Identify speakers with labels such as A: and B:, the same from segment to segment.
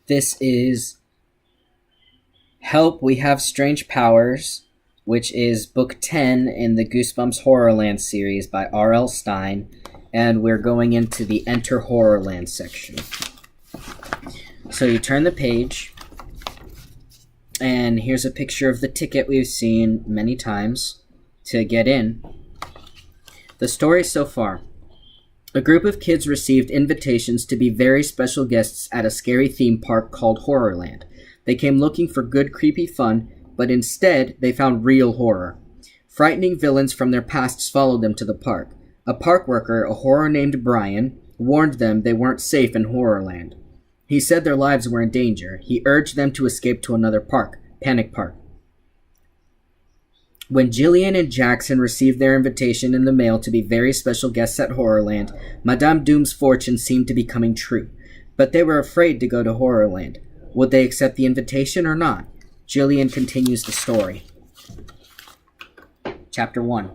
A: This is Help, We Have Strange Powers, which is book 10 in the Goosebumps HorrorLand series by RL Stine, and we're going into the Enter HorrorLand section. So you turn the page, and here's a picture of the ticket we've seen many times to get in. The story so far. A group of kids received invitations to be very special guests at a scary theme park called HorrorLand. They came looking for good, creepy fun, but instead they found real horror. Frightening villains from their pasts followed them to the park. A park worker, a horror named Brian, warned them they weren't safe in HorrorLand. He said their lives were in danger. He urged them to escape to another park, Panic Park. When Jillian and Jackson received their invitation in the mail to be very special guests at HorrorLand, Madame Doom's fortune seemed to be coming true. But they were afraid to go to HorrorLand. Would they accept the invitation or not? Jillian continues the story. Chapter 1.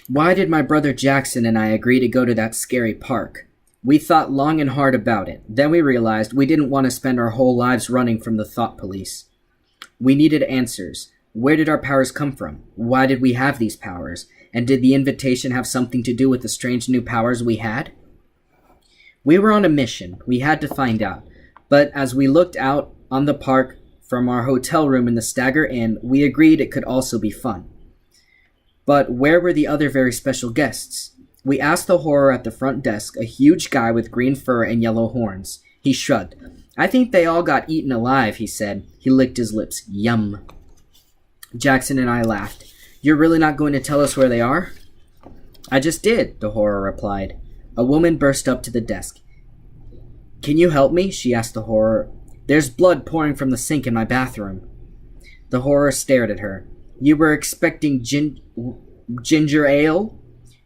A: Why did my brother Jackson and I agree to go to that scary park? We thought long and hard about it. Then we realized we didn't want to spend our whole lives running from the thought police. We needed answers. Where did our powers come from? Why did we have these powers? And did the invitation have something to do with the strange new powers we had? We were on a mission. We had to find out. But as we looked out on the park from our hotel room in the Stagger Inn, we agreed it could also be fun. But where were the other very special guests? We asked the horror at the front desk, a huge guy with green fur and yellow horns. He shrugged. I think they all got eaten alive, he said. He licked his lips. Yum. Jackson and I laughed. You're really not going to tell us where they are? I just did, the horror replied. A woman burst up to the desk. Can you help me? She asked the horror. There's blood pouring from the sink in my bathroom. The horror stared at her. You were expecting ginger ale?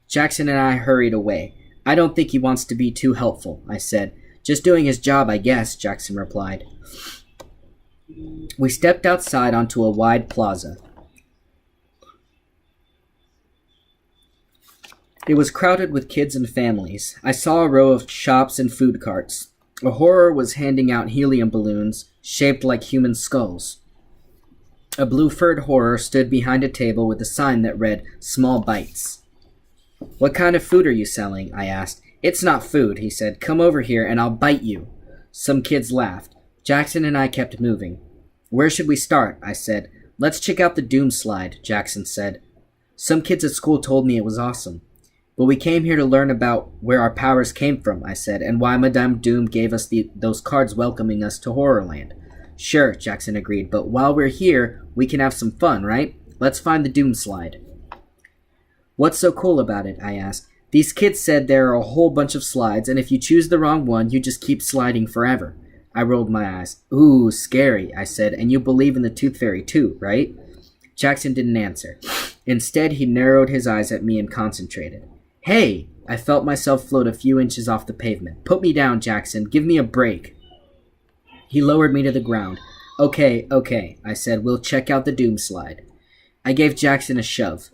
A: Jackson and I hurried away. I don't think he wants to be too helpful, I said. Just doing his job, I guess, Jackson replied. We stepped outside onto a wide plaza. It was crowded with kids and families. I saw a row of shops and food carts. A horror was handing out helium balloons shaped like human skulls. A blue-furred horror stood behind a table with a sign that read, Small Bites. What kind of food are you selling? I asked. It's not food, he said. Come over here and I'll bite you. Some kids laughed. Jackson and I kept moving. Where should we start? I said. Let's check out the Doom slide, Jackson said. Some kids at school told me it was awesome. But we came here to learn about where our powers came from, I said, and why Madame Doom gave us those cards welcoming us to HorrorLand. Sure, Jackson agreed, but while we're here, we can have some fun, right? Let's find the Doom slide. What's so cool about it? I asked. These kids said there are a whole bunch of slides, and if you choose the wrong one, you just keep sliding forever. I rolled my eyes. Ooh, scary, I said, and you believe in the Tooth Fairy too, right? Jackson didn't answer. Instead, he narrowed his eyes at me and concentrated. Hey! I felt myself float a few inches off the pavement. Put me down, Jackson. Give me a break. He lowered me to the ground. Okay, I said. We'll check out the Doom slide. I gave Jackson a shove.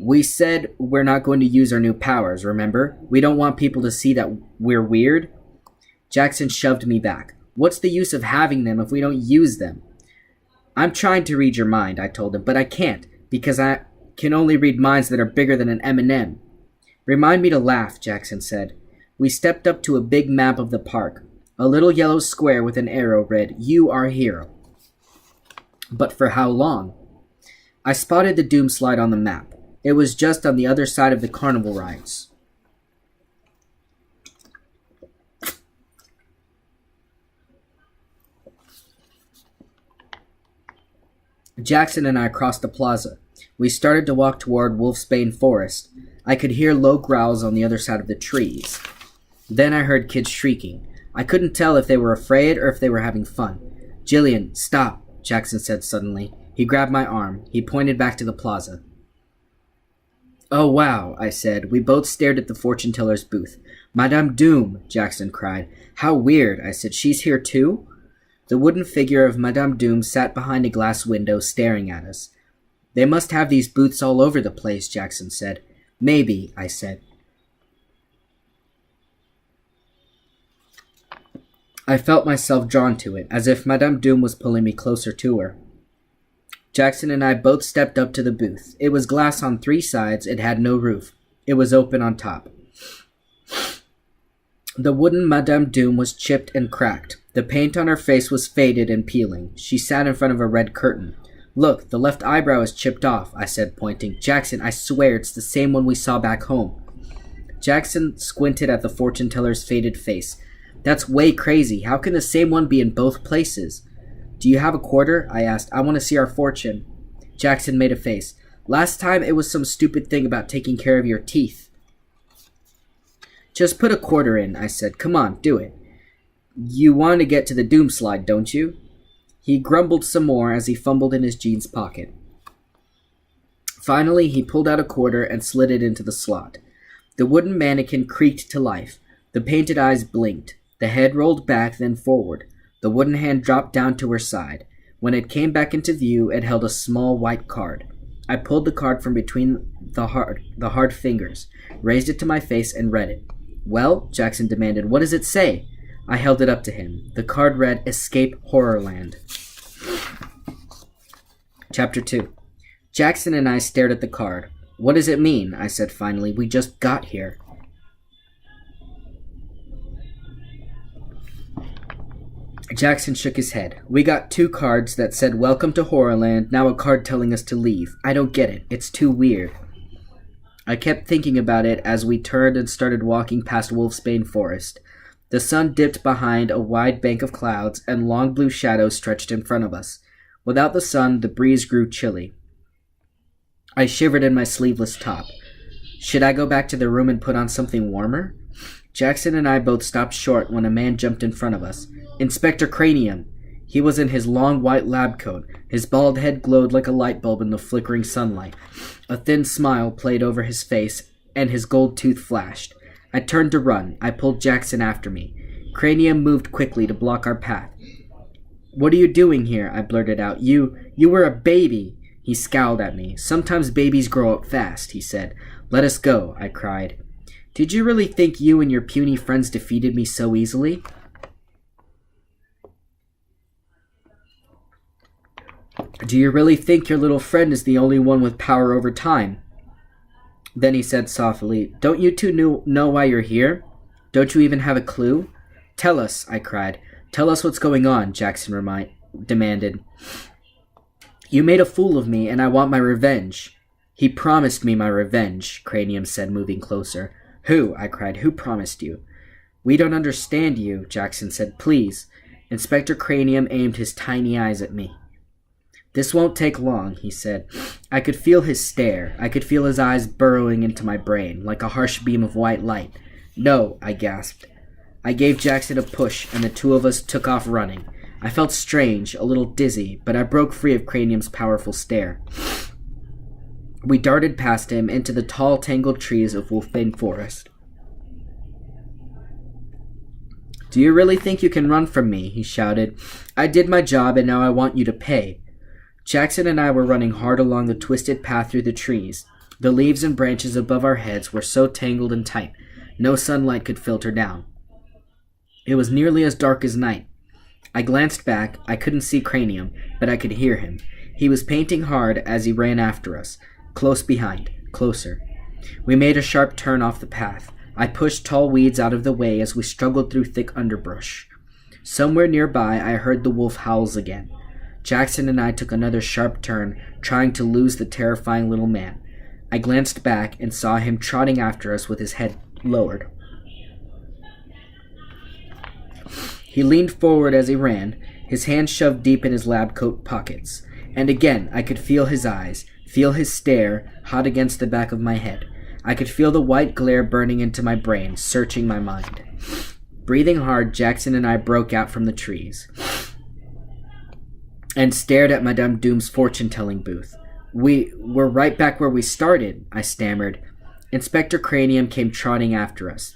A: We said we're not going to use our new powers, remember? We don't want people to see that we're weird. Jackson shoved me back. What's the use of having them if we don't use them? I'm trying to read your mind, I told him, but I can't, because I can only read minds that are bigger than an M&M. Remind me to laugh, Jackson said. We stepped up to a big map of the park. A little yellow square with an arrow read, You are hero. But for how long? I spotted the Doom slide on the map. It was just on the other side of the carnival rides. Jackson and I crossed the plaza. We started to walk toward Wolfsbane Forest. I could hear low growls on the other side of the trees. Then I heard kids shrieking. I couldn't tell if they were afraid or if they were having fun. Jillian, stop, Jackson said suddenly. He grabbed my arm. He pointed back to the plaza. Oh, wow, I said. We both stared at the fortune teller's booth. Madame Doom, Jackson cried. How weird, I said. She's here too? The wooden figure of Madame Doom sat behind a glass window staring at us. They must have these booths all over the place, Jackson said. Maybe, I said. I felt myself drawn to it, as if Madame Doom was pulling me closer to her. Jackson and I both stepped up to the booth. It was glass on 3 sides. It had no roof. It was open on top. The wooden Madame Doom was chipped and cracked. The paint on her face was faded and peeling. She sat in front of a red curtain. "Look, the left eyebrow is chipped off," I said, pointing. "Jackson, I swear it's the same one we saw back home." Jackson squinted at the fortune teller's faded face. "That's way crazy. How can the same one be in both places?" "Do you have a quarter?" I asked. "I want to see our fortune." Jackson made a face. "Last time it was some stupid thing about taking care of your teeth." "Just put a quarter in," I said. "Come on, do it. You want to get to the doom slide, don't you?" He grumbled some more as he fumbled in his jeans pocket. Finally, he pulled out a quarter and slid it into the slot. The wooden mannequin creaked to life. The painted eyes blinked. The head rolled back, then forward. The wooden hand dropped down to her side. When it came back into view, it held a small white card. I pulled the card from between the hard fingers, raised it to my face, and read it. "Well," Jackson demanded, "what does it say?" I held it up to him. The card read, "Escape HorrorLand." Chapter 2. Jackson and I stared at the card. "What does it mean?" I said finally. "We just got here." Jackson shook his head. "We got 2 cards that said welcome to HorrorLand, now a card telling us to leave. I don't get it. It's too weird." I kept thinking about it as we turned and started walking past Wolfsbane Forest. The sun dipped behind a wide bank of clouds, and long blue shadows stretched in front of us. Without the sun, the breeze grew chilly. I shivered in my sleeveless top. Should I go back to the room and put on something warmer? Jackson and I both stopped short when a man jumped in front of us. "Inspector Cranium!" He was in his long white lab coat. His bald head glowed like a light bulb in the flickering sunlight. A thin smile played over his face, and his gold tooth flashed. I turned to run. I pulled Jackson after me. Cranium moved quickly to block our path. "What are you doing here?" I blurted out. You were a baby." He scowled at me. "Sometimes babies grow up fast," he said. "Let us go," I cried. "Did you really think you and your puny friends defeated me so easily?" "Do you really think your little friend is the only one with power over time?" Then he said softly, "Don't you two know why you're here? Don't you even have a clue?" "Tell us," I cried. "Tell us what's going on," Jackson demanded. "You made a fool of me, and I want my revenge." "He promised me my revenge," Cranium said, moving closer. "Who?" I cried. "Who promised you?" "We don't understand you," Jackson said. "Please." Inspector Cranium aimed his tiny eyes at me. "This won't take long," he said. I could feel his stare. I could feel his eyes burrowing into my brain, like a harsh beam of white light. "No," I gasped. I gave Jackson a push, and the 2 of us took off running. I felt strange, a little dizzy, but I broke free of Cranium's powerful stare. We darted past him into the tall, tangled trees of Wolfbane Forest. "Do you really think you can run from me?" he shouted. "I did my job, and now I want you to pay." Jackson and I were running hard along the twisted path through the trees. The leaves and branches above our heads were so tangled and tight, no sunlight could filter down. It was nearly as dark as night. I glanced back. I couldn't see Cranium, but I could hear him. He was panting hard as he ran after us, close behind, closer. We made a sharp turn off the path. I pushed tall weeds out of the way as we struggled through thick underbrush. Somewhere nearby, I heard the wolf howls again. Jackson and I took another sharp turn, trying to lose the terrifying little man. I glanced back and saw him trotting after us with his head lowered. He leaned forward as he ran, his hands shoved deep in his lab coat pockets. And again, I could feel his eyes, feel his stare, hot against the back of my head. I could feel the white glare burning into my brain, searching my mind. Breathing hard, Jackson and I broke out from the trees and stared at Madame Doom's fortune-telling booth. "We're right back where we started," I stammered. Inspector Cranium came trotting after us.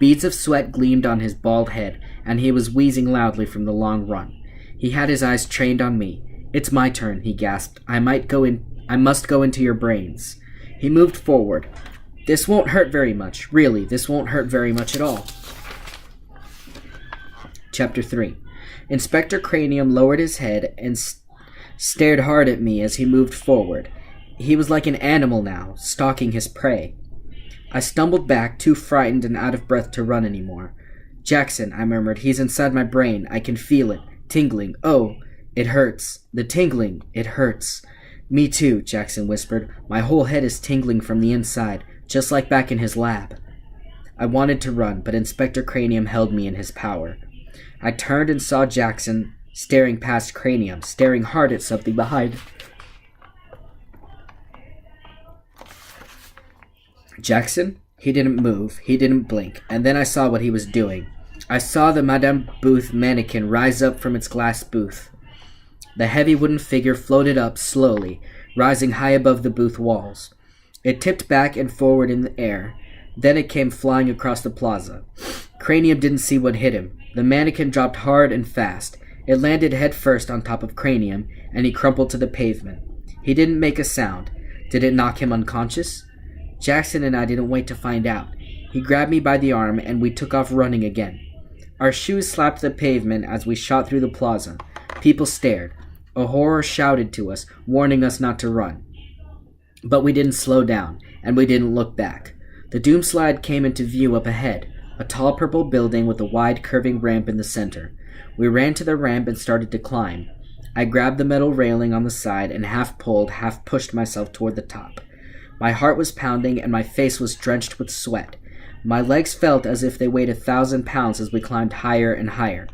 A: Beads of sweat gleamed on his bald head, and he was wheezing loudly from the long run. He had his eyes trained on me. "It's my turn," he gasped. I must go into your brains." He moved forward. "This won't hurt very much. Really, this won't hurt very much at all." Chapter 3. Inspector Cranium lowered his head and stared hard at me as he moved forward. He was like an animal now, stalking his prey. I stumbled back, too frightened and out of breath to run anymore. "Jackson," I murmured, "he's inside my brain. I can feel it. Tingling. Oh, it hurts. The tingling. It hurts." "Me too," Jackson whispered. "My whole head is tingling from the inside, just like back in his lab." I wanted to run, but Inspector Cranium held me in his power. I turned and saw Jackson staring past Cranium, staring hard at something behind. Jackson? He didn't move, he didn't blink, and then I saw what he was doing. I saw the Madame Booth mannequin rise up from its glass booth. The heavy wooden figure floated up slowly, rising high above the booth walls. It tipped back and forward in the air. Then it came flying across the plaza. Cranium didn't see what hit him. The mannequin dropped hard and fast. It landed head first on top of Cranium, and he crumpled to the pavement. He didn't make a sound. Did it knock him unconscious? Jackson and I didn't wait to find out. He grabbed me by the arm, and we took off running again. Our shoes slapped the pavement as we shot through the plaza. People stared. A horror shouted to us, warning us not to run. But we didn't slow down, and we didn't look back. The doom slide came into view up ahead, a tall purple building with a wide curving ramp in the center. We ran to the ramp and started to climb. I grabbed the metal railing on the side and half pulled, half pushed myself toward the top. My heart was pounding and my face was drenched with sweat. My legs felt as if they weighed 1,000 pounds as we climbed higher and higher.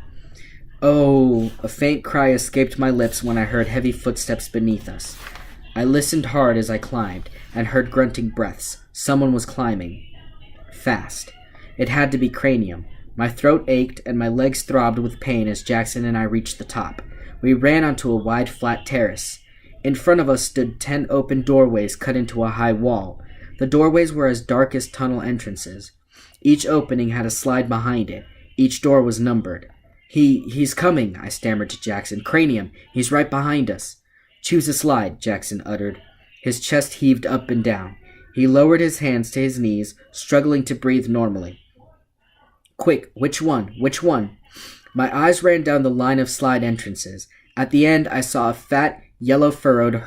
A: Oh, a faint cry escaped my lips when I heard heavy footsteps beneath us. I listened hard as I climbed and heard grunting breaths. Someone was climbing. Fast. It had to be Cranium. My throat ached and my legs throbbed with pain as Jackson and I reached the top. We ran onto a wide, flat terrace. In front of us stood 10 open doorways cut into a high wall. The doorways were as dark as tunnel entrances. Each opening had a slide behind it. Each door was numbered. He's coming, I stammered to Jackson. "Cranium, he's right behind us." "Choose a slide," Jackson uttered. His chest heaved up and down. He lowered his hands to his knees, struggling to breathe normally. "Quick, which one? Which one?" My eyes ran down the line of slide entrances. At the end, I saw a fat, yellow-furrowed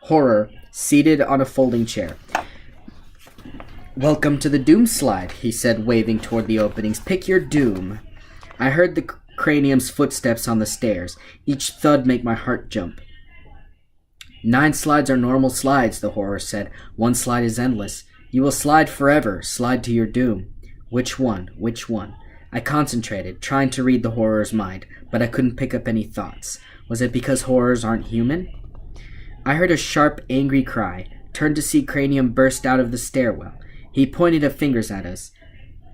A: horror seated on a folding chair. "Welcome to the doom slide," he said, waving toward the openings. "Pick your doom." I heard the Cranium's footsteps on the stairs. Each thud made my heart jump. 9 slides are normal slides, the horror said. 1 slide is endless. You will slide forever. Slide to your doom. Which one? Which one? I concentrated, trying to read the horror's mind, but I couldn't pick up any thoughts. Was it because horrors aren't human? I heard a sharp, angry cry, turned to see Cranium burst out of the stairwell. He pointed up fingers at us.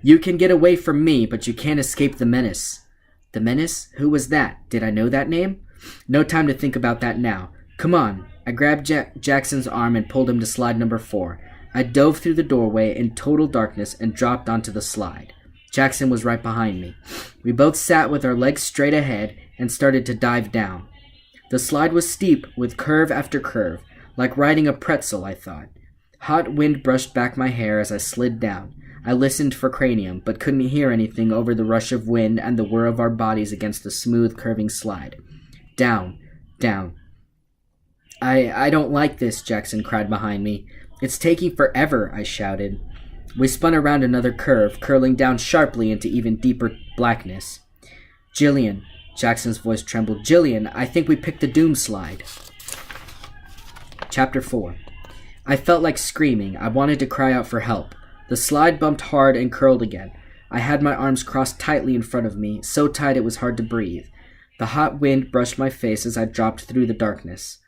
A: "You can get away from me, but you can't escape the menace." The menace? Who was that? Did I know that name? No time to think about that now. "Come on." I grabbed Jackson's arm and pulled him to slide number 4. I dove through the doorway in total darkness and dropped onto the slide. Jackson was right behind me. We both sat with our legs straight ahead and started to dive down. The slide was steep with curve after curve, like riding a pretzel, I thought. Hot wind brushed back my hair as I slid down. I listened for Cranium, but couldn't hear anything over the rush of wind and the whir of our bodies against the smooth, curving slide. Down, down. I don't like this, Jackson cried behind me. "It's taking forever," I shouted. We spun around another curve, curling down sharply into even deeper blackness. "Jillian," Jackson's voice trembled. "Jillian, I think we picked the doom slide." Chapter 4. I felt like screaming. I wanted to cry out for help. The slide bumped hard and curled again. I had my arms crossed tightly in front of me, so tight it was hard to breathe. The hot wind brushed my face as I dropped through the darkness.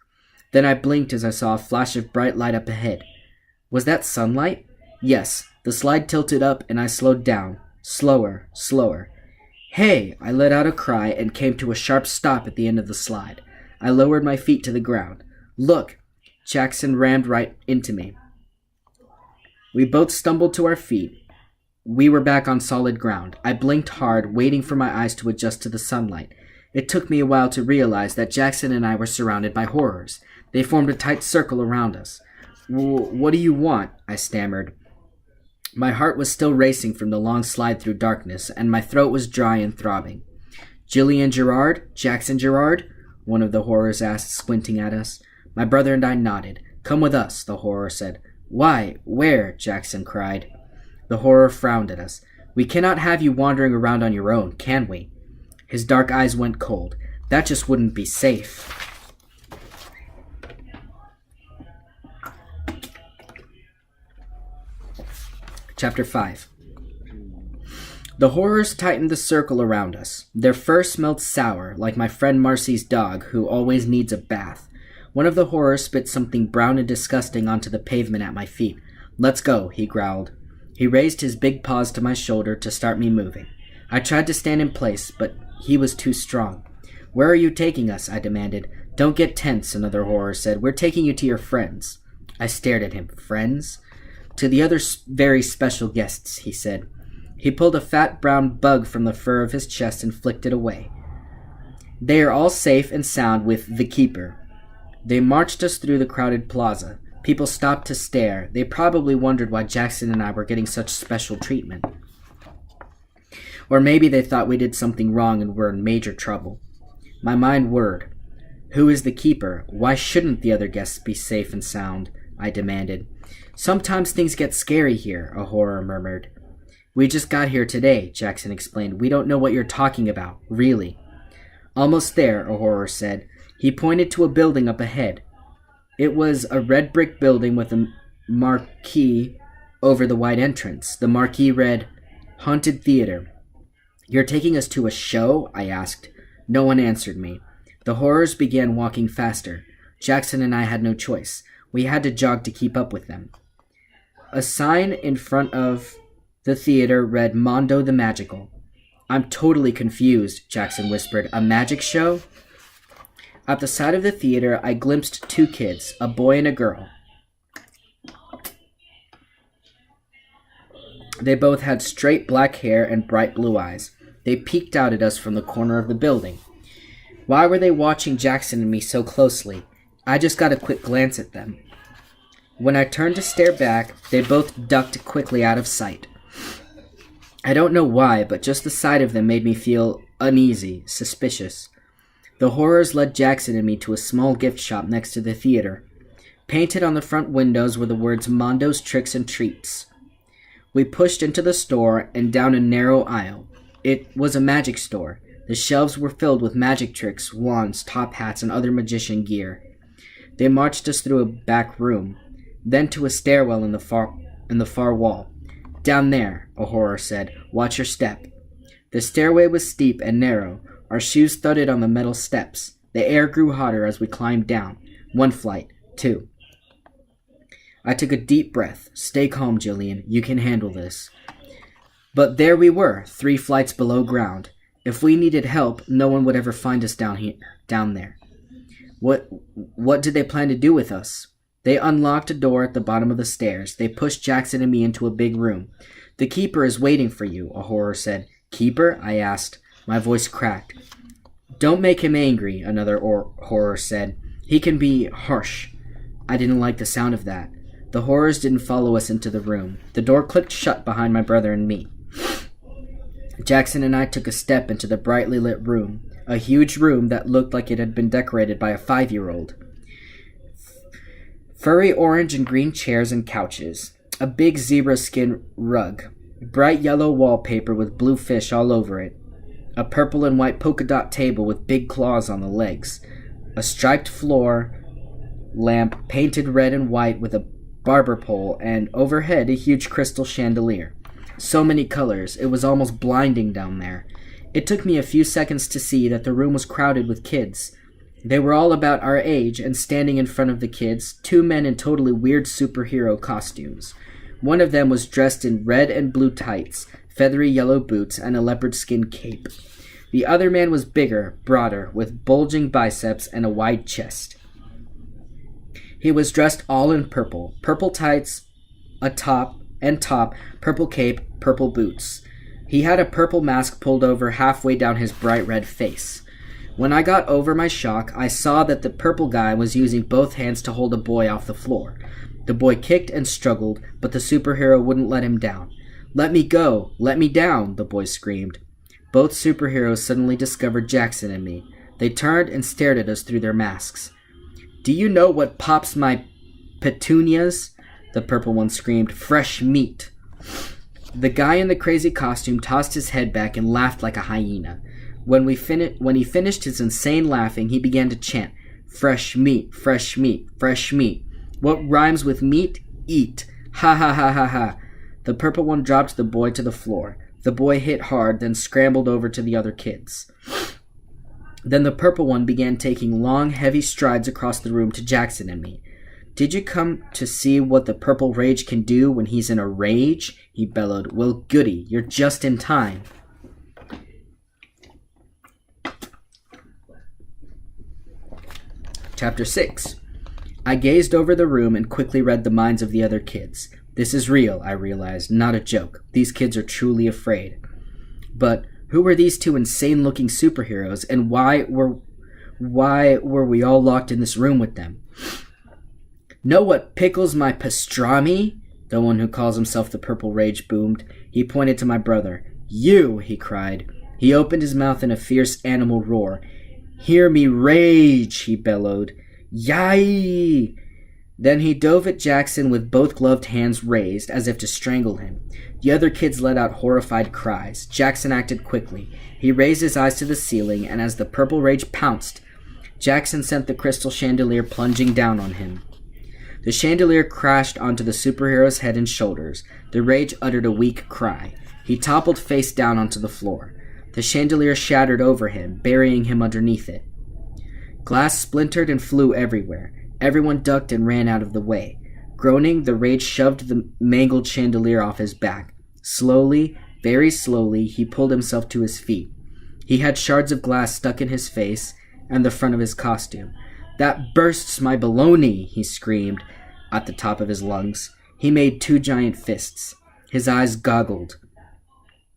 A: Then I blinked as I saw a flash of bright light up ahead. Was that sunlight? Yes. The slide tilted up and I slowed down. Slower, slower. "Hey!" I let out a cry and came to a sharp stop at the end of the slide. I lowered my feet to the ground. "Look!" Jackson rammed right into me. We both stumbled to our feet. We were back on solid ground. I blinked hard, waiting for my eyes to adjust to the sunlight. It took me a while to realize that Jackson and I were surrounded by horrors. They formed a tight circle around us. "What do you want?" I stammered. My heart was still racing from the long slide through darkness, and my throat was dry and throbbing. Jillian Gerard? Jackson Gerard? One of the horrors asked, squinting at us. My brother and I nodded. Come with us, the horror said. Why? Where? Jackson cried. The horror frowned at us. We cannot have you wandering around on your own, can we? His dark eyes went cold. That just wouldn't be safe. Chapter 5. The horrors tightened the circle around us. Their fur smelled sour, like my friend Marcy's dog, who always needs a bath. One of the horrors spit something brown and disgusting onto the pavement at my feet. Let's go, he growled. He raised his big paws to my shoulder to start me moving. I tried to stand in place, but he was too strong. Where are you taking us? I demanded. Don't get tense, another horror said. We're taking you to your friends. I stared at him. Friends? To the other very special guests, he said. He pulled a fat brown bug from the fur of his chest and flicked it away. They are all safe and sound with the keeper. They marched us through the crowded plaza. People stopped to stare. They probably wondered why Jackson and I were getting such special treatment. Or maybe they thought we did something wrong and were in major trouble. My mind whirred. Who is the keeper? Why shouldn't the other guests be safe and sound? I demanded. Sometimes things get scary here, a horror murmured. We just got here today, Jackson explained. We don't know what you're talking about, really. Almost there, a horror said. He pointed to a building up ahead. It was a red brick building with a marquee over the wide entrance. The marquee read, Haunted Theater. You're taking us to a show? I asked. No one answered me. The horrors began walking faster. Jackson and I had no choice. We had to jog to keep up with them. A sign in front of the theater read Mondo the Magical. I'm totally confused, Jackson whispered. A magic show? At the side of the theater, I glimpsed two kids, a boy and a girl. They both had straight black hair and bright blue eyes. They peeked out at us from the corner of the building. Why were they watching Jackson and me so closely? I just got a quick glance at them. When I turned to stare back, they both ducked quickly out of sight. I don't know why, but just the sight of them made me feel uneasy, suspicious. The horrors led Jackson and me to a small gift shop next to the theater. Painted on the front windows were the words Mondo's Tricks and Treats. We pushed into the store and down a narrow aisle. It was a magic store. The shelves were filled with magic tricks, wands, top hats, and other magician gear. They marched us through a back room, then to a stairwell in the far wall. Down there, a horror said. Watch your step. The stairway was steep and narrow. Our shoes thudded on the metal steps. The air grew hotter as we climbed down. 1 flight, 2. I took a deep breath. Stay calm, Jillian. You can handle this. But there we were, 3 flights below ground. If we needed help, no one would ever find us down there. What did they plan to do with us? They unlocked a door at the bottom of the stairs. They pushed Jackson and me into a big room. The keeper is waiting for you, a horror said. Keeper? I asked. My voice cracked. Don't make him angry, another horror said. He can be harsh. I didn't like the sound of that. The horrors didn't follow us into the room. The door clicked shut behind my brother and me. Jackson and I took a step into the brightly lit room, a huge room that looked like it had been decorated by a 5-year-old. Furry orange and green chairs and couches, a big zebra skin rug, bright yellow wallpaper with blue fish all over it, a purple and white polka dot table with big claws on the legs, a striped floor lamp painted red and white with a barber pole, and overhead a huge crystal chandelier. So many colors, it was almost blinding down there. It took me a few seconds to see that the room was crowded with kids. They were all about our age, and standing in front of the kids, 2 men in totally weird superhero costumes. One of them was dressed in red and blue tights, feathery yellow boots, and a leopard skin cape. The other man was bigger, broader, with bulging biceps and a wide chest. He was dressed all in purple tights, a top, purple cape, purple boots. He had a purple mask pulled over halfway down his bright red face. When I got over my shock, I saw that the purple guy was using both hands to hold a boy off the floor. The boy kicked and struggled, but the superhero wouldn't let him down. "Let me go! Let me down!" the boy screamed. Both superheroes suddenly discovered Jackson and me. They turned and stared at us through their masks. "Do you know what pops my petunias?" the purple one screamed. "Fresh meat." The guy in the crazy costume tossed his head back and laughed like a hyena. When he finished his insane laughing, he began to chant, "Fresh meat, fresh meat, fresh meat. What rhymes with meat? Eat. Ha ha ha ha ha." The purple one dropped the boy to the floor. The boy hit hard, then scrambled over to the other kids. Then the purple one began taking long, heavy strides across the room to Jackson and me. "Did you come to see what the purple rage can do when he's in a rage?" he bellowed. "Well, goody, you're just in time." Chapter 6. I gazed over the room and quickly read the minds of the other kids. This is real, I realized, not a joke. These kids are truly afraid. But who were these two insane-looking superheroes, and why were we all locked in this room with them? "Know what pickles my pastrami?" the one who calls himself the Purple Rage boomed. He pointed to my brother. "You!" he cried. He opened his mouth in a fierce animal roar. "Hear me rage!" he bellowed. "Yai!" Then he dove at Jackson with both gloved hands raised, as if to strangle him. The other kids let out horrified cries. Jackson acted quickly. He raised his eyes to the ceiling, and as the Purple Rage pounced, Jackson sent the crystal chandelier plunging down on him. The chandelier crashed onto the superhero's head and shoulders. The Rage uttered a weak cry. He toppled face down onto the floor. The chandelier shattered over him, burying him underneath it. Glass splintered and flew everywhere. Everyone ducked and ran out of the way. Groaning, the Rage shoved the mangled chandelier off his back. Slowly, very slowly, he pulled himself to his feet. He had shards of glass stuck in his face and the front of his costume. "That bursts my baloney!" he screamed at the top of his lungs. He made two giant fists. His eyes goggled.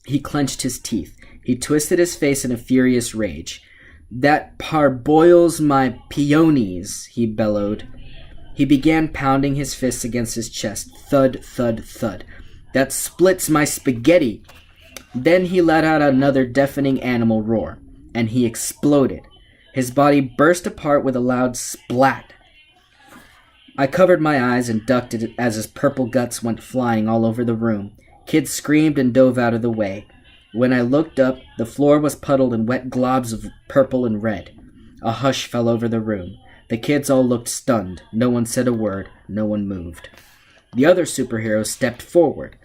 A: He clenched his teeth. He twisted his face in a furious rage. "That parboils my peonies!" he bellowed. He began pounding his fists against his chest. Thud, thud, thud. "That splits my spaghetti!" Then he let out another deafening animal roar, and he exploded. His body burst apart with a loud splat. I covered my eyes and ducked as his purple guts went flying all over the room. Kids screamed and dove out of the way. When I looked up, the floor was puddled in wet globs of purple and red. A hush fell over the room. The kids all looked stunned. No one said a word. No one moved. The other superhero stepped forward.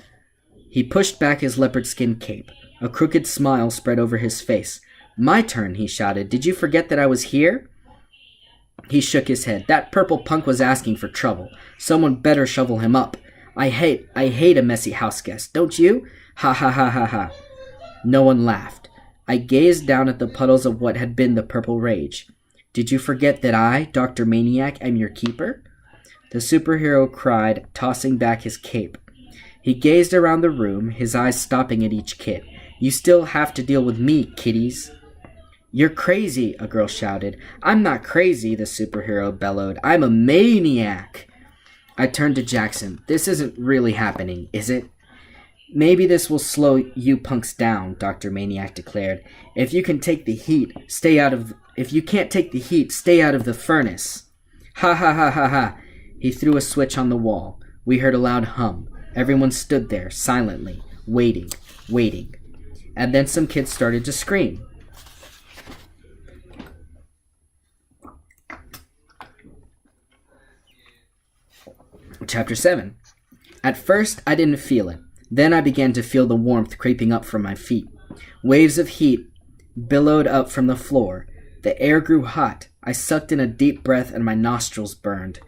A: He pushed back his leopard skin cape. A crooked smile spread over his face. "My turn," he shouted. "Did you forget that I was here?" He shook his head. "That purple punk was asking for trouble. Someone better shovel him up. I hate a messy house guest. Don't you? Ha ha ha ha ha." No one laughed. I gazed down at the puddles of what had been the Purple Rage. "Did you forget that I, Dr. Maniac, am your keeper?" The superhero cried, tossing back his cape. He gazed around the room, his eyes stopping at each kid. "You still have to deal with me, kiddies." "You're crazy," a girl shouted. "I'm not crazy," the superhero bellowed. "I'm a maniac." I turned to Jackson. "This isn't really happening, is it?" "Maybe this will slow you punks down," Dr. Maniac declared. If you can't take the heat, stay out of the furnace." Ha ha ha ha ha. He threw a switch on the wall. We heard a loud hum. Everyone stood there, silently, waiting. And then some kids started to scream. Chapter 7. At first, I didn't feel it. Then I began to feel the warmth creeping up from my feet. Waves of heat billowed up from the floor. The air grew hot. I sucked in a deep breath and my nostrils burned.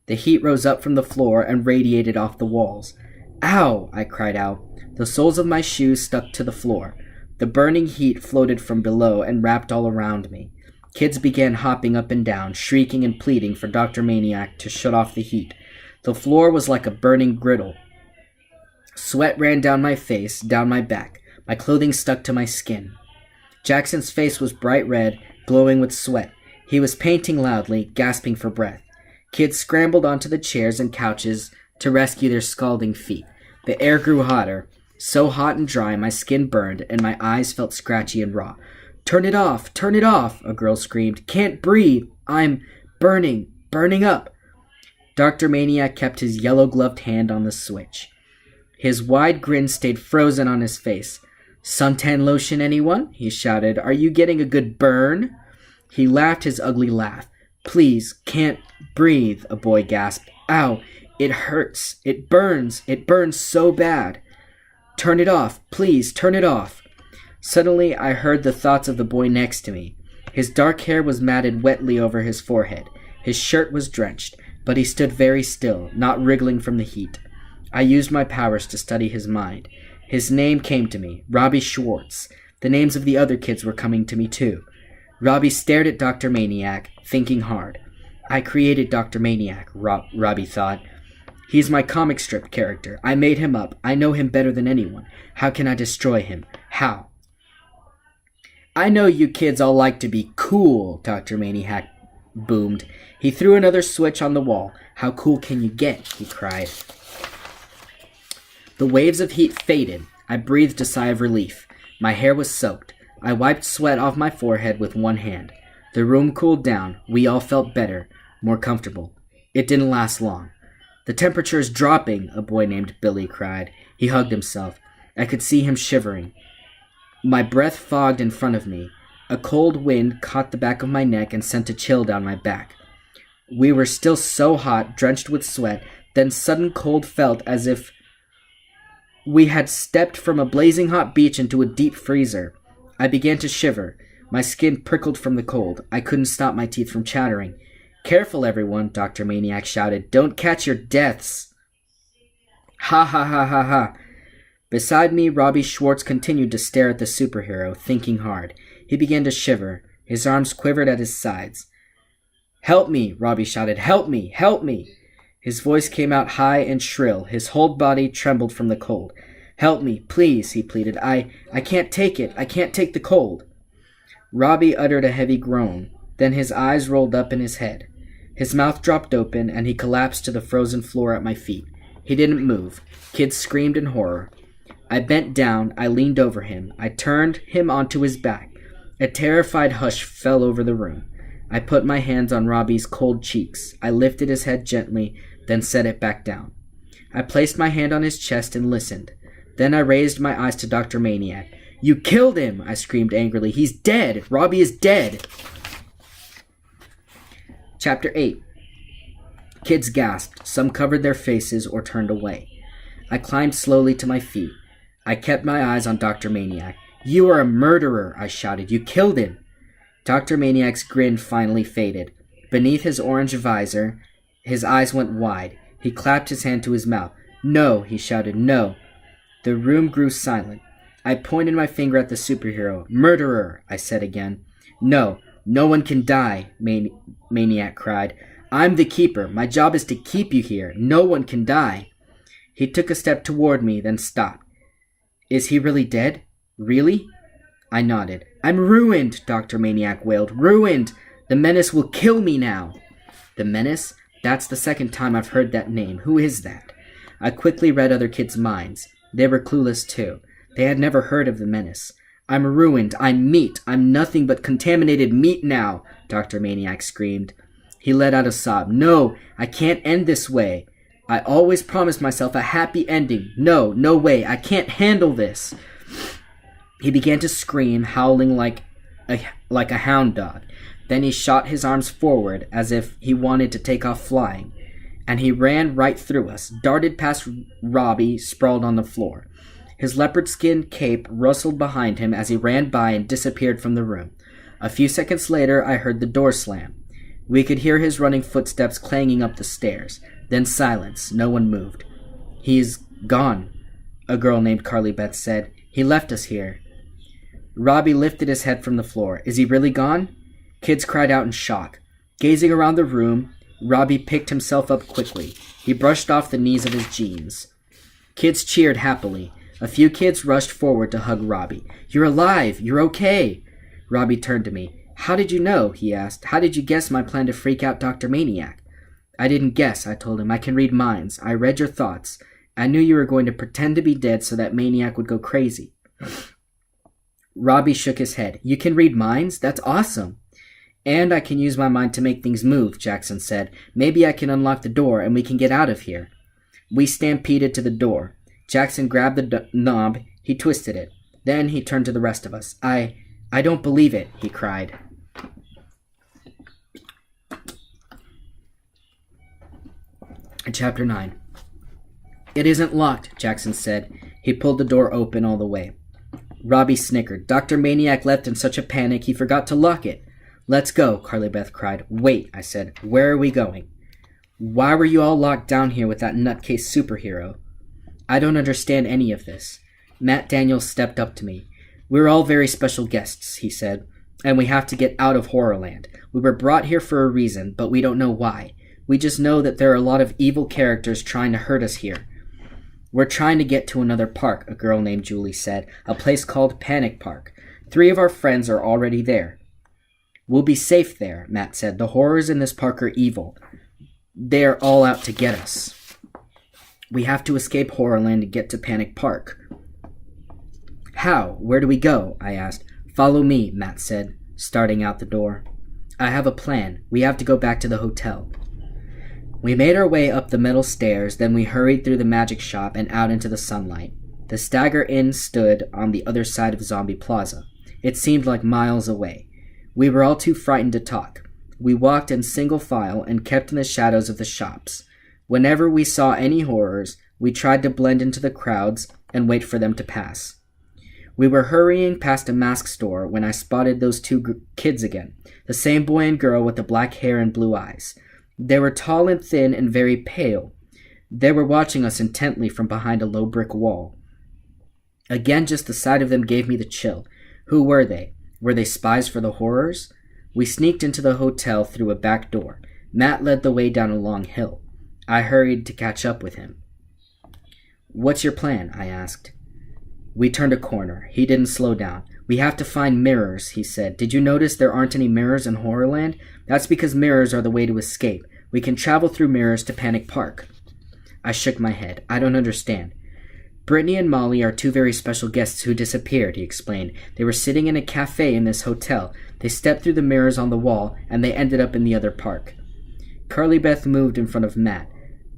A: The heat rose up from the floor and radiated off the walls. "Ow!" I cried out. The soles of my shoes stuck to the floor. The burning heat floated from below and wrapped all around me. Kids began hopping up and down, shrieking and pleading for Dr. Maniac to shut off the heat. The floor was like a burning griddle. Sweat ran down my face, down my back. My clothing stuck to my skin. Jackson's face was bright red, glowing with sweat. He was panting loudly, gasping for breath. Kids scrambled onto the chairs and couches to rescue their scalding feet. The air grew hotter, so hot and dry my skin burned and my eyes felt scratchy and raw. "Turn it off! Turn it off!" a girl screamed. "Can't breathe! I'm burning up!" Dr. Maniac kept his yellow-gloved hand on the switch. His wide grin stayed frozen on his face. "Suntan lotion, anyone?" he shouted. "Are you getting a good burn?" He laughed his ugly laugh. "Please, can't breathe," a boy gasped. "Ow, it hurts. It burns so bad." "Turn it off, please, turn it off." Suddenly, I heard the thoughts of the boy next to me. His dark hair was matted wetly over his forehead. His shirt was drenched, but he stood very still, not wriggling from the heat. I used my powers to study his mind. His name came to me, Robbie Schwartz. The names of the other kids were coming to me too. Robbie stared at Dr. Maniac, thinking hard. I created Dr. Maniac, Robbie thought. He's my comic strip character. I made him up. I know him better than anyone. How can I destroy him? How? "I know you kids all like to be cool," Dr. Maniac boomed. He threw another switch on the wall. "How cool can you get?" he cried. The waves of heat faded. I breathed a sigh of relief. My hair was soaked. I wiped sweat off my forehead with one hand. The room cooled down. We all felt better, more comfortable. It didn't last long. "The temperature is dropping," a boy named Billy cried. He hugged himself. I could see him shivering. My breath fogged in front of me. A cold wind caught the back of my neck and sent a chill down my back. We were still so hot, drenched with sweat, then sudden cold felt as if we had stepped from a blazing hot beach into a deep freezer. I began to shiver. My skin prickled from the cold. I couldn't stop my teeth from chattering. "Careful, everyone," Dr. Maniac shouted. "Don't catch your deaths." Ha ha ha ha ha. Beside me, Robbie Schwartz continued to stare at the superhero, thinking hard. He began to shiver. His arms quivered at his sides. "Help me," Robbie shouted. "Help me! Help me!" His voice came out high and shrill. His whole body trembled from the cold. "Help me, please," he pleaded. I can't take it. I can't take the cold." Robbie uttered a heavy groan. Then his eyes rolled up in his head. His mouth dropped open, and he collapsed to the frozen floor at my feet. He didn't move. Kids screamed in horror. I bent down. I leaned over him. I turned him onto his back. A terrified hush fell over the room. I put my hands on Robbie's cold cheeks. I lifted his head gently, then set it back down. I placed my hand on his chest and listened. Then I raised my eyes to Dr. Maniac. "You killed him!" I screamed angrily. "He's dead! Robbie is dead!" Chapter 8. Kids gasped. Some covered their faces or turned away. I climbed slowly to my feet. I kept my eyes on Dr. Maniac. "You are a murderer," I shouted. "You killed him." Dr. Maniac's grin finally faded. Beneath his orange visor, his eyes went wide. He clapped his hand to his mouth. "No," he shouted. "No." The room grew silent. I pointed my finger at the superhero. "Murderer," I said again. "No, no one can die," Maniac cried. "I'm the keeper. My job is to keep you here. No one can die." He took a step toward me, then stopped. "Is he really dead? Really?" I nodded. "I'm ruined," Dr. Maniac wailed. "Ruined! The Menace will kill me now." The Menace? That's the second time I've heard that name. Who is that? I quickly read other kids' minds. They were clueless too. They had never heard of the Menace. "I'm ruined. I'm meat. I'm nothing but contaminated meat now," Dr. Maniac screamed. He let out a sob. "No, I can't end this way. I always promised myself a happy ending. No, no way. I can't handle this." He began to scream, howling like a hound dog. Then he shot his arms forward as if he wanted to take off flying. And he ran right through us, darted past Robbie, sprawled on the floor. His leopard skin cape rustled behind him as he ran by and disappeared from the room. A few seconds later, I heard the door slam. We could hear his running footsteps clanging up the stairs. Then silence. No one moved. "He's gone," a girl named Carly Beth said. "He left us here." Robbie lifted his head from the floor. "Is he really gone?" Kids cried out in shock. Gazing around the room, Robbie picked himself up quickly. He brushed off the knees of his jeans. Kids cheered happily. A few kids rushed forward to hug Robbie. "You're alive! You're okay!" Robbie turned to me. "How did you know?" he asked. "How did you guess my plan to freak out Dr. Maniac?" I didn't guess, I told him. I can read minds. I read your thoughts. I knew you were going to pretend to be dead so that maniac would go crazy. Robbie shook his head. You can read minds? That's awesome. And I can use my mind to make things move, Jackson said. Maybe I can unlock the door and we can get out of here. We stampeded to the door. Jackson grabbed the knob. He twisted it. Then he turned to the rest of us. I don't believe it, he cried. Chapter 9. It isn't locked, Jackson said. He pulled the door open all the way. Robbie snickered. Dr. Maniac left in such a panic he forgot to lock it. Let's go, Carly Beth cried. Wait, I said. Where are we going? Why were you all locked down here with that nutcase superhero? I don't understand any of this. Matt Daniels stepped up to me. We're all very special guests, he said, and we have to get out of HorrorLand. We were brought here for a reason, but we don't know why. We just know that there are a lot of evil characters trying to hurt us here. We're trying to get to another park, a girl named Julie said, a place called Panic Park. 3 of our friends are already there. We'll be safe there, Matt said. The horrors in this park are evil. They are all out to get us. We have to escape HorrorLand and get to Panic Park. How? Where do we go? I asked. Follow me, Matt said, starting out the door. I have a plan. We have to go back to the hotel. We made our way up the metal stairs, then we hurried through the magic shop and out into the sunlight. The Stagger Inn stood on the other side of Zombie Plaza. It seemed like miles away. We were all too frightened to talk. We walked in single file and kept in the shadows of the shops. Whenever we saw any horrors, we tried to blend into the crowds and wait for them to pass. We were hurrying past a mask store when I spotted those 2 kids again, the same boy and girl with the black hair and blue eyes. They were tall and thin and very pale. They were watching us intently from behind a low brick wall. Again, just the sight of them gave me the chill. Who were they? Were they spies for the horrors? We sneaked into the hotel through a back door. Matt led the way down a long hill. I hurried to catch up with him. What's your plan? I asked. We turned a corner. He didn't slow down. We have to find mirrors, he said. Did you notice there aren't any mirrors in HorrorLand? That's because mirrors are the way to escape. We can travel through mirrors to Panic Park. I shook my head. I don't understand. Brittany and Molly are 2 very special guests who disappeared, he explained. They were sitting in a cafe in this hotel. They stepped through the mirrors on the wall, and they ended up in the other park. Carly Beth moved in front of Matt.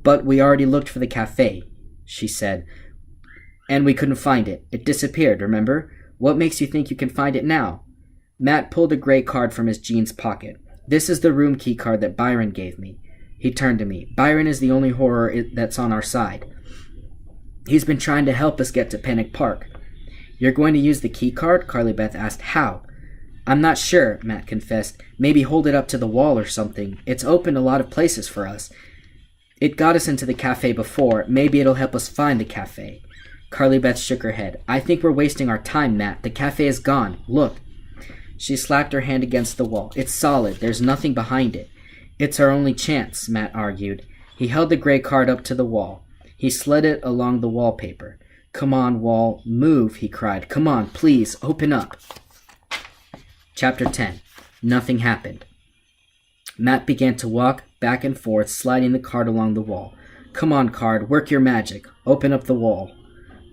A: But we already looked for the cafe, she said. And we couldn't find it. It disappeared, remember? What makes you think you can find it now? Matt pulled a gray card from his jeans pocket. This is the room key card that Byron gave me. He turned to me. Byron is the only horror that's on our side. He's been trying to help us get to Panic Park. You're going to use the key card? Carly Beth asked. How? I'm not sure, Matt confessed. Maybe hold it up to the wall or something. It's opened a lot of places for us. It got us into the cafe before. Maybe it'll help us find the cafe. Carly Beth shook her head. I think we're wasting our time, Matt. The cafe is gone. Look. She slapped her hand against the wall. It's solid. There's nothing behind it. It's our only chance, Matt argued. He held the gray card up to the wall. He slid it along the wallpaper. Come on, wall. Move, he cried. Come on, please. Open up. Chapter 10. Nothing happened. Matt began to walk back and forth, sliding the card along the wall. Come on, card. Work your magic. Open up the wall.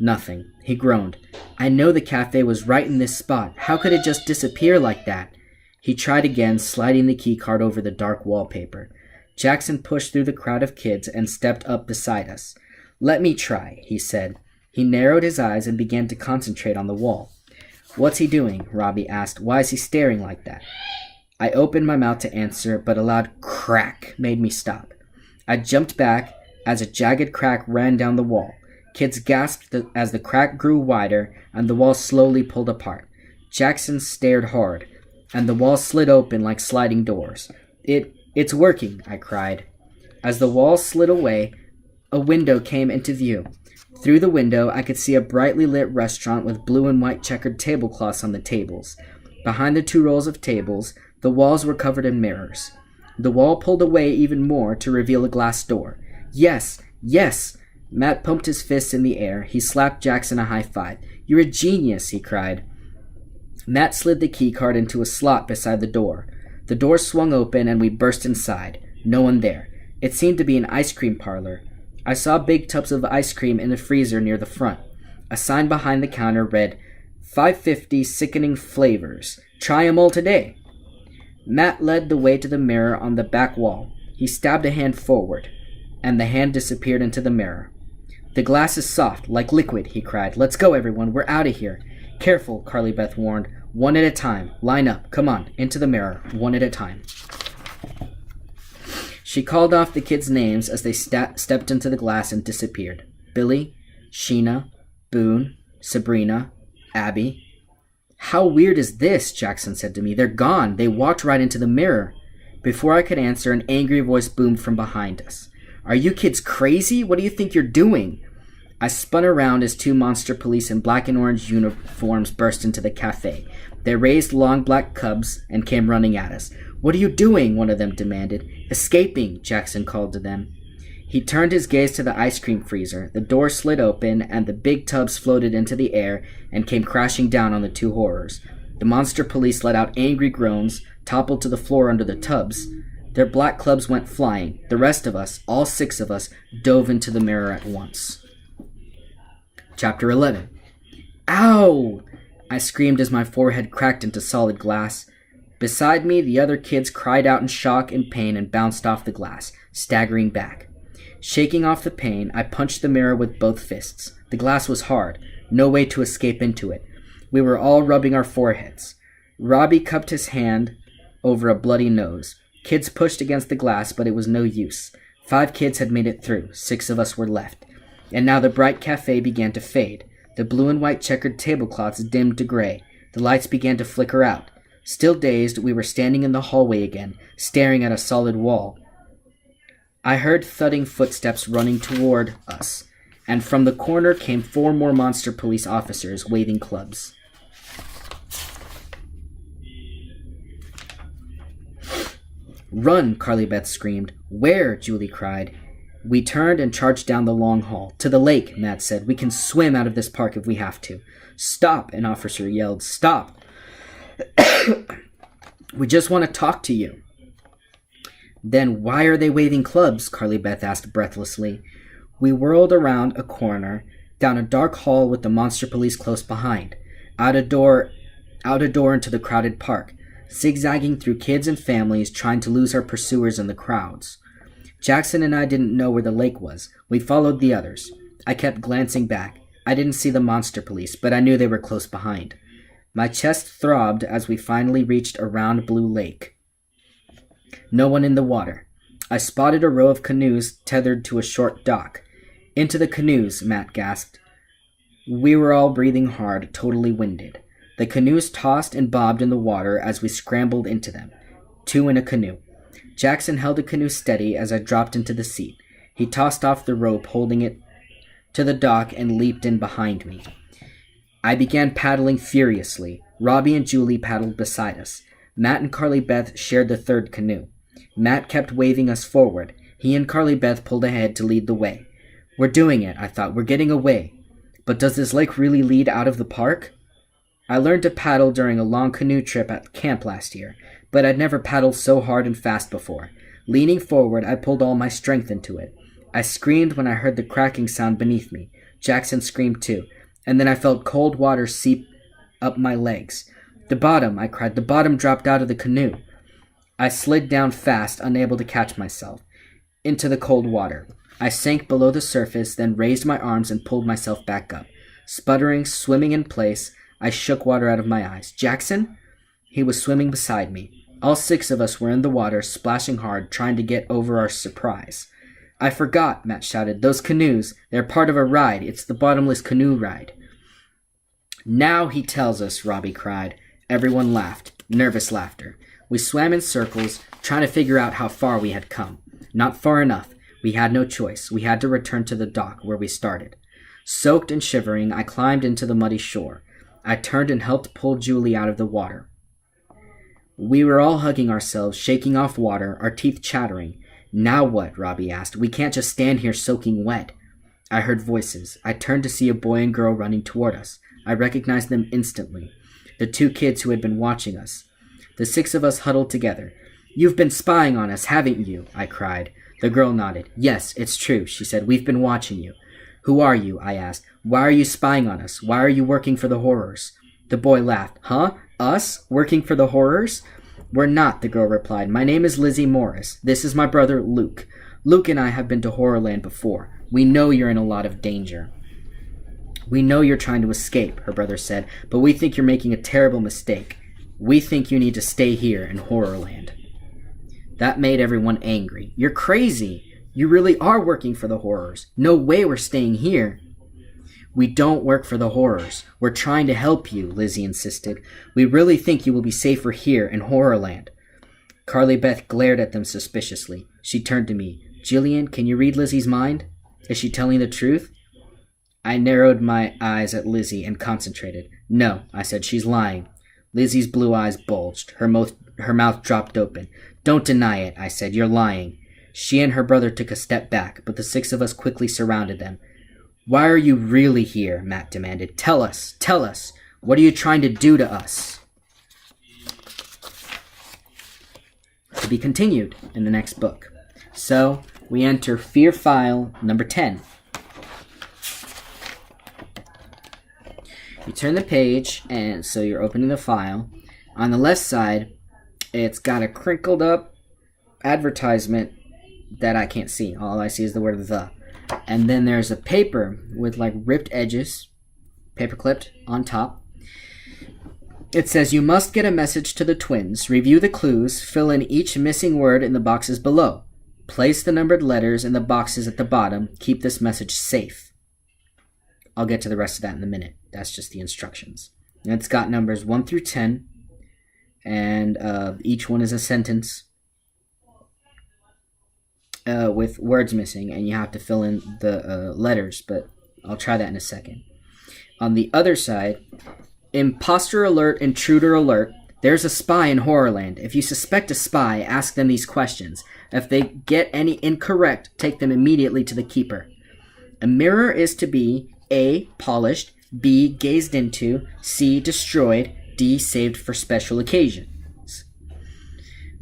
A: Nothing. He groaned. I know the cafe was right in this spot. How could it just disappear like that? He tried again, sliding the key card over the dark wallpaper. Jackson pushed through the crowd of kids and stepped up beside us. Let me try, he said. He narrowed his eyes and began to concentrate on the wall. What's he doing? Robbie asked. Why is he staring like that? I opened my mouth to answer, but a loud crack made me stop. I jumped back as a jagged crack ran down the wall. Kids gasped as the crack grew wider and the wall slowly pulled apart. Jackson stared hard, and the wall slid open like sliding doors. It's working, I cried. As the wall slid away, a window came into view. Through the window, I could see a brightly lit restaurant with blue and white checkered tablecloths on the tables. Behind the 2 rows of tables, the walls were covered in mirrors. The wall pulled away even more to reveal a glass door. Yes! Yes! Matt pumped his fists in the air. He slapped Jackson a high five. You're a genius, he cried. Matt slid the key card into a slot beside the door. The door swung open and we burst inside. No one there. It seemed to be an ice cream parlor. I saw big tubs of ice cream in the freezer near the front. A sign behind the counter read, "550 sickening flavors. Try 'em all today." Matt led the way to the mirror on the back wall. He stabbed a hand forward, and the hand disappeared into the mirror. "The glass is soft, like liquid," he cried. "Let's go, everyone. We're out of here." "Careful," Carly Beth warned. "One at a time. Line up. Come on, into the mirror. One at a time." She called off the kids' names as they stepped into the glass and disappeared. Billy, Sheena, Boone, Sabrina, Abby. "How weird is this?" Jackson said to me. "They're gone. They walked right into the mirror." Before I could answer, an angry voice boomed from behind us. "Are you kids crazy? What do you think you're doing?" I spun around as two monster police in black and orange uniforms burst into the cafe. They raised long black cubs and came running at us. "What are you doing?" one of them demanded. "Escaping," Jackson called to them. He turned his gaze to the ice cream freezer. The door slid open, and the big tubs floated into the air and came crashing down on the two horrors. The monster police let out angry groans, toppled to the floor under the tubs. Their black clubs went flying. The rest of us, all 6 of us, dove into the mirror at once. Chapter 11. "Ow!" I screamed as my forehead cracked into solid glass. Beside me, the other kids cried out in shock and pain and bounced off the glass, staggering back. Shaking off the pain, I punched the mirror with both fists. The glass was hard, no way to escape into it. We were all rubbing our foreheads. Robbie cupped his hand over a bloody nose. Kids pushed against the glass, but it was no use. 5 kids had made it through. 6 of us were left. And now the bright cafe began to fade. The blue and white checkered tablecloths dimmed to gray. The lights began to flicker out. Still dazed, we were standing in the hallway again, staring at a solid wall. I heard thudding footsteps running toward us, and from the corner came 4 more monster police officers waving clubs. "Run!" Carly Beth screamed. "Where?" Julie cried. We turned and charged down the long hall. "To the lake," Matt said. "We can swim out of this park if we have to." "Stop!" an officer yelled. "Stop!" "We just want to talk to you." "Then why are they waving clubs?" Carly Beth asked breathlessly. We whirled around a corner, down a dark hall with the monster police close behind, out a door into the crowded park, zigzagging through kids and families trying to lose our pursuers in the crowds. Jackson and I didn't know where the lake was. We followed the others. I kept glancing back. I didn't see the monster police, but I knew they were close behind. My chest throbbed as we finally reached a round blue lake. No one in the water. I spotted a row of canoes tethered to a short dock. "Into the canoes," Matt gasped. We were all breathing hard, totally winded. The canoes tossed and bobbed in the water as we scrambled into them. 2 in a canoe. Jackson held a canoe steady as I dropped into the seat. He tossed off the rope, holding it to the dock, and leaped in behind me. I began paddling furiously. Robbie and Julie paddled beside us. Matt and Carly Beth shared the 3rd canoe. Matt kept waving us forward. He and Carly Beth pulled ahead to lead the way. We're doing it, I thought. We're getting away. But does this lake really lead out of the park? I learned to paddle during a long canoe trip at camp last year, but I'd never paddled so hard and fast before. Leaning forward, I pulled all my strength into it. I screamed when I heard the cracking sound beneath me. Jackson screamed too, and then I felt cold water seep up my legs. "The bottom," I cried. "The bottom dropped out of the canoe." I slid down fast, unable to catch myself, into the cold water. I sank below the surface, then raised my arms and pulled myself back up. Sputtering, swimming in place, I shook water out of my eyes. "Jackson?" He was swimming beside me. All 6 of us were in the water, splashing hard, trying to get over our surprise. "I forgot," Matt shouted. "Those canoes, they're part of a ride. It's the bottomless canoe ride." "Now he tells us," Robbie cried. Everyone laughed. Nervous laughter. We swam in circles, trying to figure out how far we had come. Not far enough. We had no choice. We had to return to the dock where we started. Soaked and shivering, I climbed into the muddy shore. I turned and helped pull Julie out of the water. We were all hugging ourselves, shaking off water, our teeth chattering. "Now what?" Robbie asked. "We can't just stand here soaking wet." I heard voices. I turned to see a boy and girl running toward us. I recognized them instantly. The 2 kids who had been watching us. The 6 of us huddled together. "You've been spying on us, haven't you?" I cried. The girl nodded. Yes, it's true, she said. We've been watching you. Who are you? I asked. Why are you spying on us? Why are you working for the horrors? The boy laughed. Huh? Us? Working for the horrors? We're not, the girl replied. My name is Lizzie Morris. This is my brother, Luke. Luke and I have been to HorrorLand before. We know you're in a lot of danger. We know you're trying to escape, her brother said, but we think you're making a terrible mistake. We think you need to stay here in HorrorLand. That made everyone angry. You're crazy. You really are working for the horrors. No way we're staying here. We don't work for the horrors. We're trying to help you, Lizzie insisted. We really think you will be safer here in HorrorLand. Carly Beth glared at them suspiciously. She turned to me. Jillian, can you read Lizzie's mind? Is she telling the truth? I narrowed my eyes at Lizzie and concentrated. No, I said, she's lying. Lizzie's blue eyes bulged. Her mouth dropped open. Don't deny it, I said. You're lying. She and her brother took a step back, but the six of us quickly surrounded them. Why are you really here? Matt demanded. Tell us. What are you trying to do to us? To be continued in the next book. So, we enter Fear File number 10. You turn the page, and so you're opening the file. On the left side, it's got a crinkled up advertisement that I can't see. All I see is the word the. And then there's a paper with like ripped edges, paper clipped on top. It says, you must get a message to the twins. Review the clues. Fill in each missing word in the boxes below. Place the numbered letters in the boxes at the bottom. Keep this message safe. I'll get to the rest of that in a minute. That's just the instructions. And it's got numbers 1 through 10. And each one is a sentence with words missing. And you have to fill in the letters. But I'll try that in a second. On the other side, imposter alert, intruder alert. There's a spy in HorrorLand. If you suspect a spy, ask them these questions. If they get any incorrect, take them immediately to the keeper. A mirror is to be A, polished, B, gazed into, C, destroyed, D, saved for special occasions.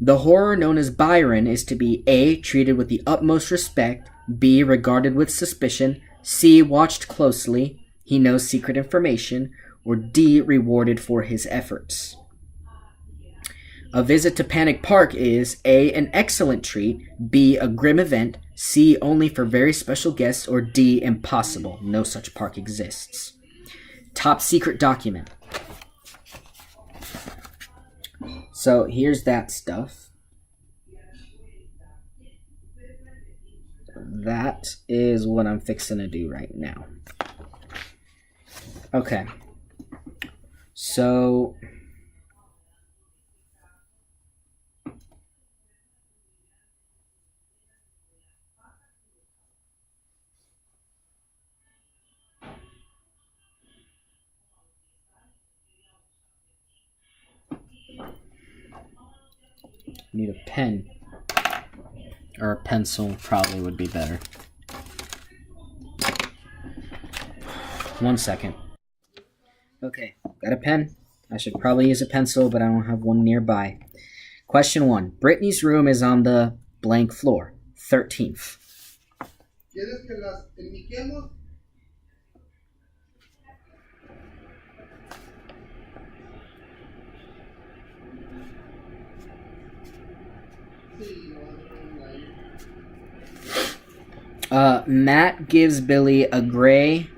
A: The horror known as Byron is to be A, treated with the utmost respect, B, regarded with suspicion, C, watched closely, he knows secret information, or D, rewarded for his efforts. A visit to Panic Park is A, an excellent treat, B, a grim event, C, only for very special guests, or D, impossible. No such park exists. Top secret document. So here's that stuff. That is what I'm fixing to do right now. Okay. So need a pen, or a pencil probably would be better. 1 second. Okay, got a pen. I should probably use a pencil, but I don't have one nearby. Question 1. Brittany's room is on the blank floor. 13th. ¿Quieres que las enmiquemos? Matt gives Billy a gray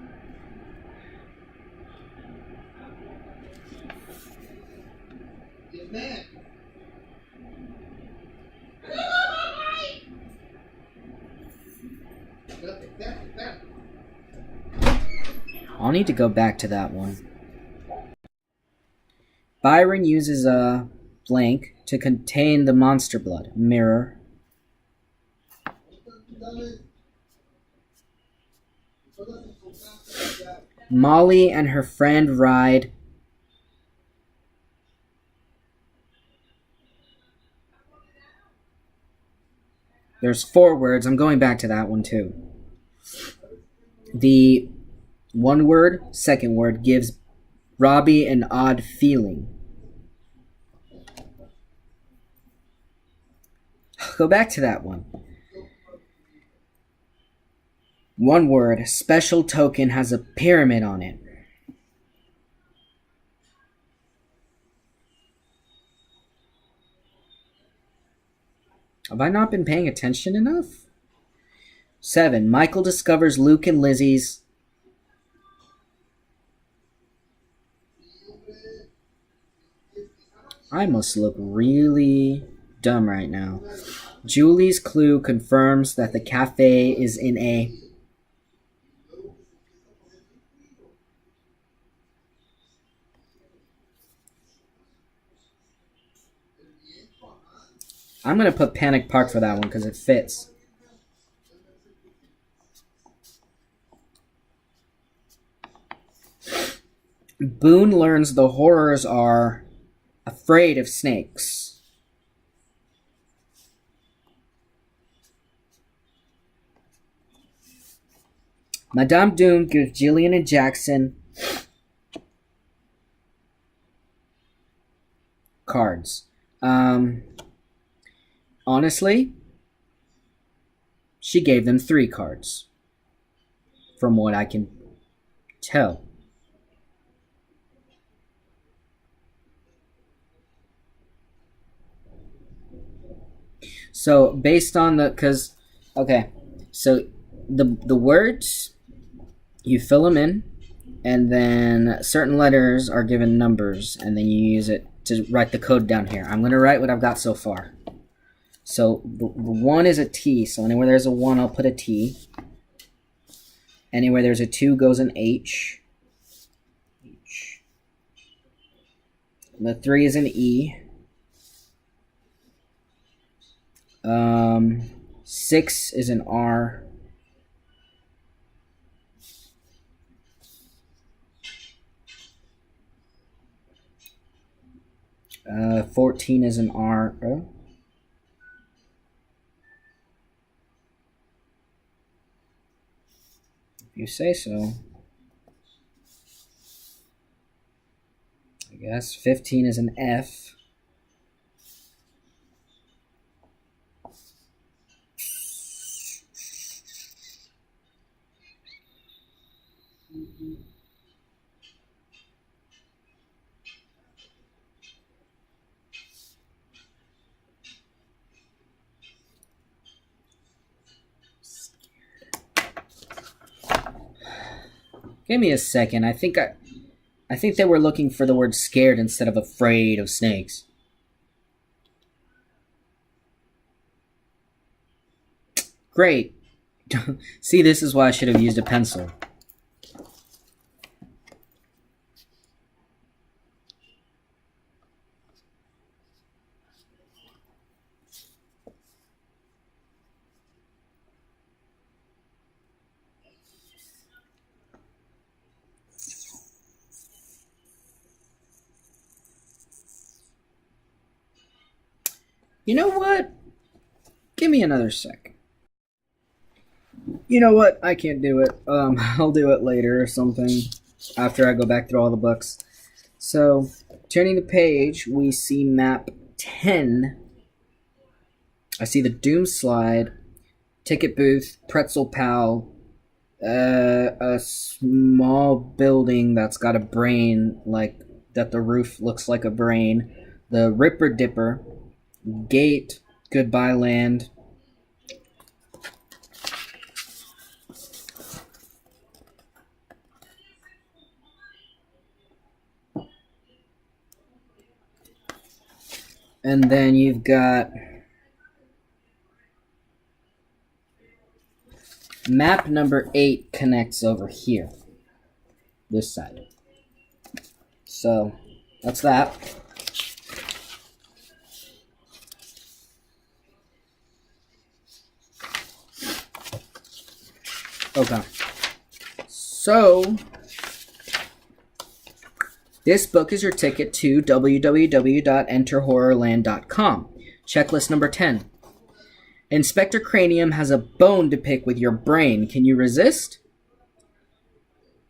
A: I'll need to go back to that one. Byron uses a blank to contain the monster blood. Mirror. Molly and her friend ride. There's 4 words. I'm going back to that one too. The one word, second word, gives Robbie an odd feeling. Go back to that one. One word. Special token has a pyramid on it. Have I not been paying attention enough? 7. Michael discovers Luke and Lizzie's... I must look really dumb right now. Julie's clue confirms that the cafe is in a... I'm going to put Panic Park for that one because it fits. Boone learns the horrors are afraid of snakes. Madame Doom gives Jillian and Jackson cards. Honestly, she gave them 3 cards, from what I can tell. So based on the, because, okay, so the words, you fill them in, and then certain letters are given numbers, and then you use it to write the code down here. I'm going to write what I've got so far. So the 1 is a T, so anywhere there's a 1, I'll put a T. Anywhere there's a 2 goes an H. The 3 is an E. 6 is an R. 14 is an R. Oh. If you say so. I guess 15 is an F. Give me a second. I think they were looking for the word scared instead of afraid of snakes. Great. See, this is why I should have used a pencil. You know what? Give me another sec. You know what? I can't do it. I'll do it later or something after I go back through all the books. So, turning the page, we see map 10. I see the Doom Slide, Ticket Booth, Pretzel Pal, a small building that's got a brain, like that the roof looks like a brain, the Ripper Dipper, Gate, Goodbye Land. And then you've got map number 8 connects over here. This side. So, that's that. Okay. So, this book is your ticket to www.enterhorrorland.com. Checklist number 10. Inspector Cranium has a bone to pick with your brain. Can you resist?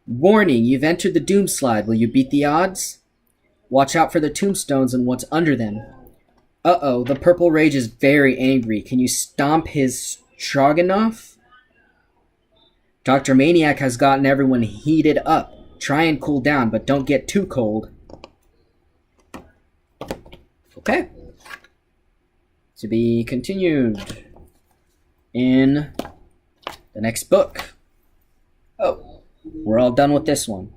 A: Warning, you've entered the Doom Slide. Will you beat the odds? Watch out for the tombstones and what's under them. Uh-oh, the Purple Rage is very angry. Can you stomp his stroganoff? Dr. Maniac has gotten everyone heated up. Try and cool down, but don't get too cold. Okay. To be continued in the next book. Oh, we're all done with this one.